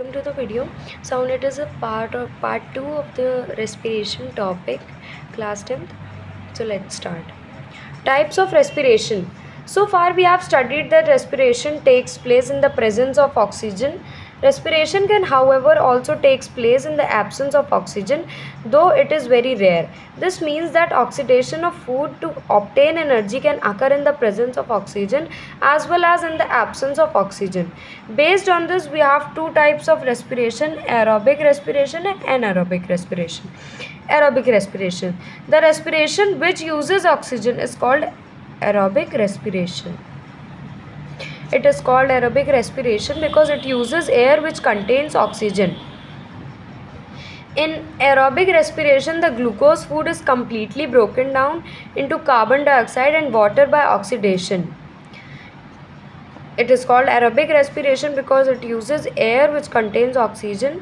welcome to the video. So it is a part 2 of the respiration topic, class 10th. So let's start. Types of respiration. So far we have studied that respiration takes place in the presence of oxygen. Respiration can however also takes place in the absence of oxygen, though it is very rare. This means that oxidation of food to obtain energy can occur in the presence of oxygen as well as in the absence of oxygen. Based on this, we have two types of respiration: aerobic respiration and anaerobic respiration. Aerobic respiration. The respiration which uses oxygen is called aerobic respiration. It is called aerobic respiration because it uses air which contains oxygen. In aerobic respiration, the glucose food is completely broken down into carbon dioxide and water by oxidation. It is called aerobic respiration because it uses air which contains oxygen.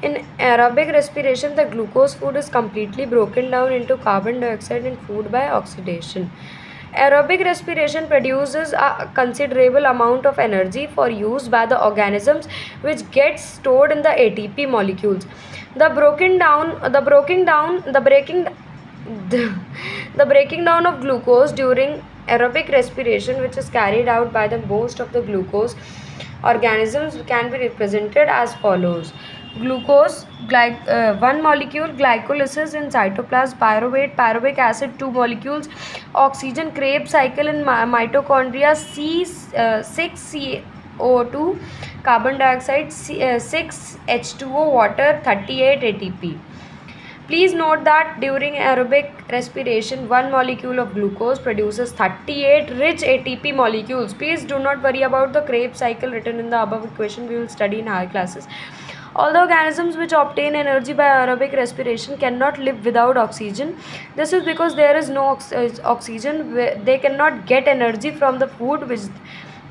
In aerobic respiration, the glucose food is completely broken down into carbon dioxide and food by oxidation. Aerobic respiration produces a considerable amount of energy for use by the organisms, which gets stored in the ATP molecules. The breaking down of glucose during aerobic respiration, which is carried out by the most of the glucose organisms, can be represented as follows. Glucose, one molecule, glycolysis in cytoplasm, pyruvate, pyruvic acid, 2 molecules, oxygen, Krebs cycle in mitochondria, 6CO2, carbon dioxide, 6H2O, water, 38 ATP. Please note that during aerobic respiration, one molecule of glucose produces 38 rich ATP molecules. Please do not worry about the Krebs cycle written in the above equation. We will study in higher classes. All the organisms which obtain energy by aerobic respiration cannot live without oxygen. This is because there is no oxygen. They cannot get energy from the food which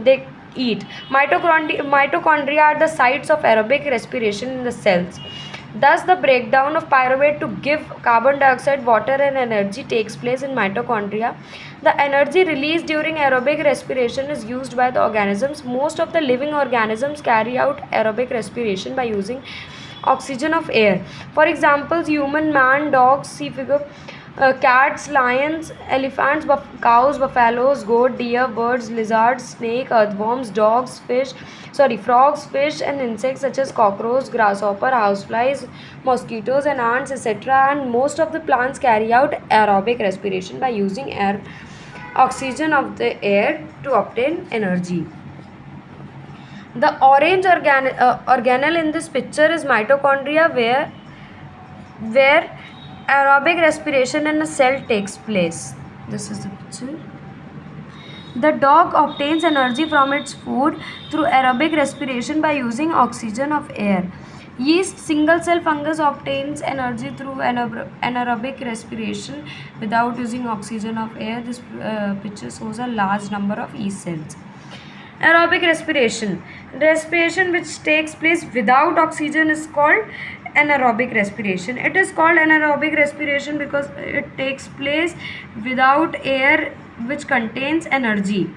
they eat. Mitochondria are the sites of aerobic respiration in the cells. Thus, the breakdown of pyruvate to give carbon dioxide, water and energy takes place in mitochondria. The energy released during aerobic respiration is used by the organisms. Most of the living organisms carry out aerobic respiration by using oxygen of air. For example, human, man, dogs, see figure, cats, lions, elephants, cows, buffaloes, goat, deer, birds, lizards, snake, earthworms, frogs, fish and insects such as cockroach, grasshopper, houseflies, mosquitoes and ants, etc. And most of the plants carry out aerobic respiration by using oxygen of the air to obtain energy. The orange organelle in this picture is mitochondria, where aerobic respiration in a cell takes place. This is the picture. The dog obtains energy from its food through aerobic respiration by using oxygen of air. Yeast, single cell fungus, obtains energy through anaerobic respiration without using oxygen of air. This picture shows a large number of yeast cells. Aerobic respiration. Respiration which takes place without oxygen is called anaerobic respiration. It is called anaerobic respiration because it takes place without air which contains energy,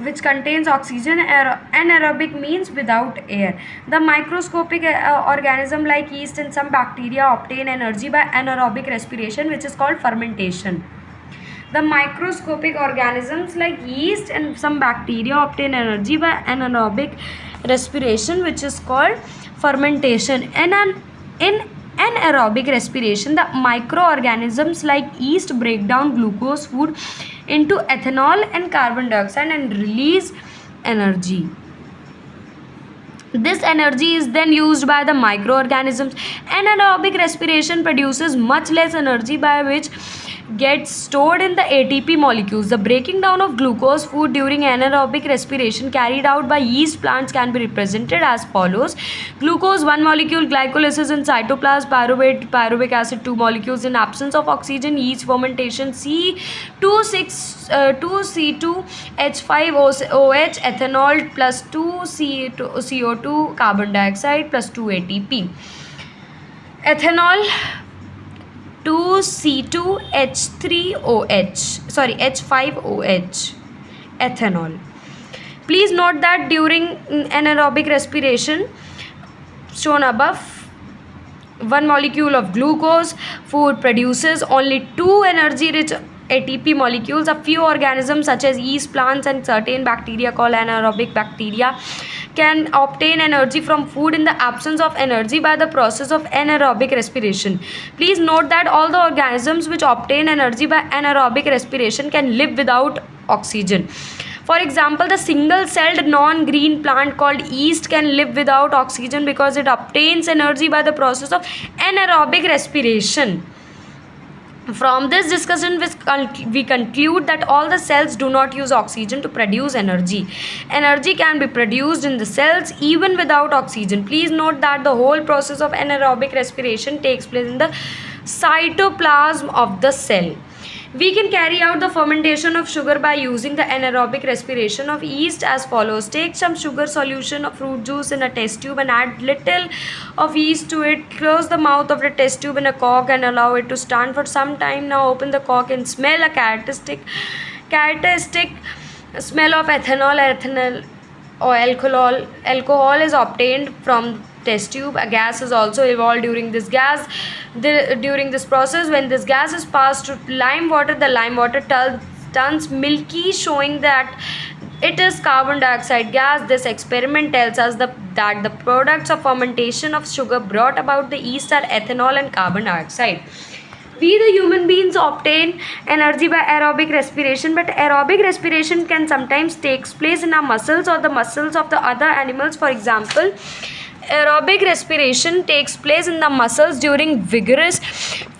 which contains oxygen. Anaerobic means without air. The microscopic organism like yeast and some bacteria obtain energy by anaerobic respiration, which is called fermentation. The microscopic organisms like yeast and some bacteria obtain energy by anaerobic respiration, which is called fermentation. And in anaerobic respiration, the microorganisms like yeast break down glucose food into ethanol and carbon dioxide and release energy. This energy is then used by the microorganisms. Anaerobic respiration produces much less energy by which gets stored in the ATP molecules. The breaking down of glucose food during anaerobic respiration carried out by yeast plants can be represented as follows. Glucose, 1 molecule, glycolysis in cytoplasm, pyruvate, pyruvic acid, 2 molecules. In absence of oxygen, yeast fermentation, C2H5OH, ethanol plus 2 CO2, carbon dioxide plus 2 ATP. Ethanol, 2C2H5OH, ethanol. Please note that during anaerobic respiration, shown above, one molecule of glucose. Food produces only two energy rich ATP molecules. A few organisms such as yeast, plants and certain bacteria called anaerobic bacteria can obtain energy from food in the absence of energy by the process of anaerobic respiration. Please note that all the organisms which obtain energy by anaerobic respiration can live without oxygen. For example, the single-celled non-green plant called yeast can live without oxygen because it obtains energy by the process of anaerobic respiration. From this discussion, we conclude that all the cells do not use oxygen to produce energy. Energy can be produced in the cells even without oxygen. Please note that the whole process of anaerobic respiration takes place in the cytoplasm of the cell. We can carry out the fermentation of sugar by using the anaerobic respiration of yeast as follows. Take some sugar solution of fruit juice in a test tube and add little of yeast to it. Close the mouth of the test tube in a cork and allow it to stand for some time. Now open the cork and smell a characteristic smell of ethanol or alcohol. Alcohol is obtained from test tube. A gas is also evolved during this process. When this gas is passed to lime water, the lime water turns milky, showing that it is carbon dioxide gas. This experiment tells us that the products of fermentation of sugar brought about the yeast are ethanol and carbon dioxide. We the human beings obtain energy by aerobic respiration, but aerobic respiration can sometimes take place in our muscles or the muscles of the other animals. For example, aerobic respiration takes place in the muscles during vigorous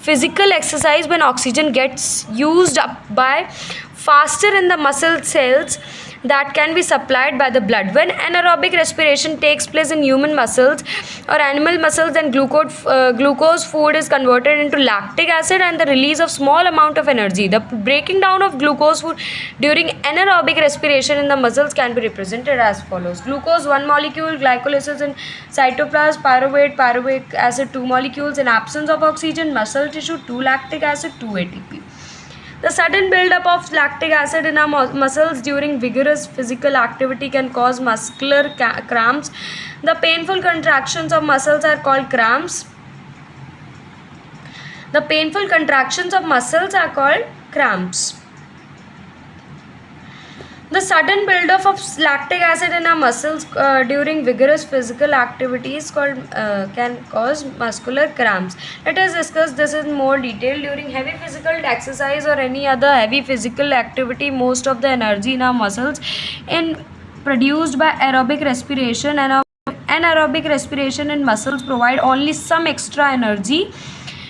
physical exercise when oxygen gets used up by faster in the muscle cells that can be supplied by the blood. When anaerobic respiration takes place in human muscles or animal muscles, then glucose food is converted into lactic acid and the release of small amount of energy. The breaking down of glucose food during anaerobic respiration in the muscles can be represented as follows. Glucose 1 molecule, glycolysis in cytoplasm, pyruvic acid 2 molecules. In absence of oxygen, muscle tissue 2 lactic acid 2 ATP. The sudden buildup of lactic acid in our muscles during vigorous physical activity can cause muscular cramps. The painful contractions of muscles are called cramps. The painful contractions of muscles are called cramps. The sudden buildup of lactic acid in our muscles during vigorous physical activities can cause muscular cramps. Let us discuss this in more detail. During heavy physical exercise or any other heavy physical activity, most of the energy in our muscles is produced by aerobic respiration, and anaerobic respiration in muscles provide only some extra energy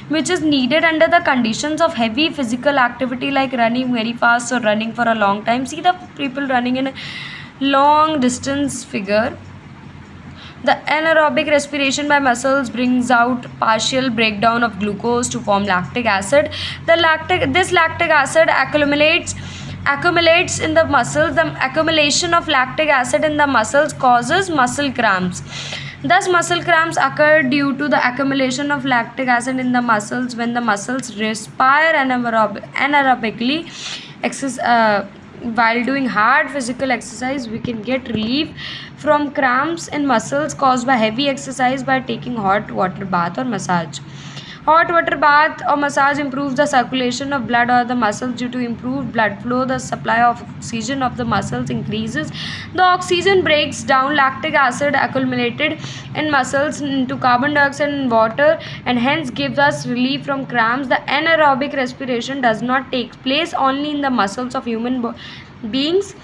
which is needed under the conditions of heavy physical activity like running very fast or running for a long time. See the people running in a long distance figure. The anaerobic respiration by muscles brings out partial breakdown of glucose to form lactic acid. This lactic acid accumulates in the muscles. The accumulation of lactic acid in the muscles causes muscle cramps. Thus, muscle cramps occur due to the accumulation of lactic acid in the muscles. When the muscles respire anaerobically while doing hard physical exercise, we can get relief from cramps in muscles caused by heavy exercise by taking hot water bath or massage. Hot water bath or massage improves the circulation of blood or the muscles due to improved blood flow. The supply of oxygen of the muscles increases. The oxygen breaks down lactic acid accumulated in muscles into carbon dioxide and water and hence gives us relief from cramps. The anaerobic respiration does not take place only in the muscles of human beings.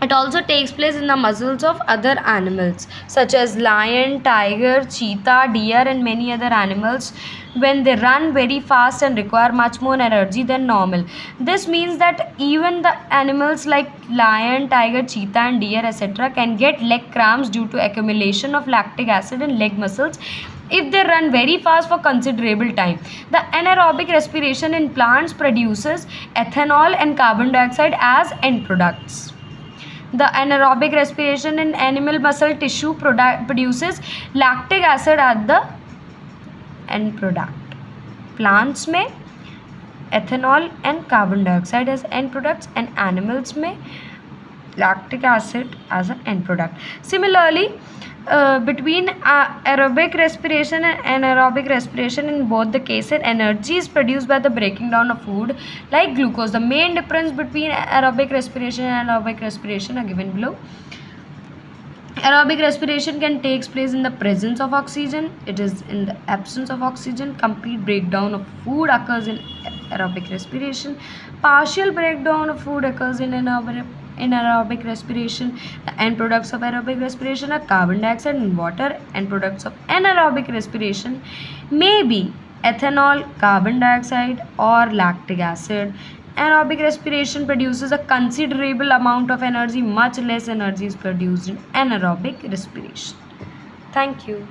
It also takes place in the muscles of other animals such as lion, tiger, cheetah, deer and many other animals when they run very fast and require much more energy than normal. This means that even the animals like lion, tiger, cheetah and deer etc. can get leg cramps due to accumulation of lactic acid in leg muscles if they run very fast for considerable time. The anaerobic respiration in plants produces ethanol and carbon dioxide as end products. The anaerobic respiration in animal muscle tissue produces lactic acid as the end product. Plants में ethanol and carbon dioxide as end products and animals में lactic acid as an end product. Similarly, between aerobic respiration and anaerobic respiration, in both the cases energy is produced by the breaking down of food like glucose. The main difference between aerobic respiration and anaerobic respiration are given below. Aerobic respiration can take place in the presence of oxygen. It is in the absence of oxygen. Complete breakdown of food occurs in aerobic respiration. Partial breakdown of food occurs in anaerobic respiration. The end products of aerobic respiration are carbon dioxide and water. End products of anaerobic respiration may be ethanol, carbon dioxide, or lactic acid. Aerobic respiration produces a considerable amount of energy. Much less energy is produced in anaerobic respiration. Thank you.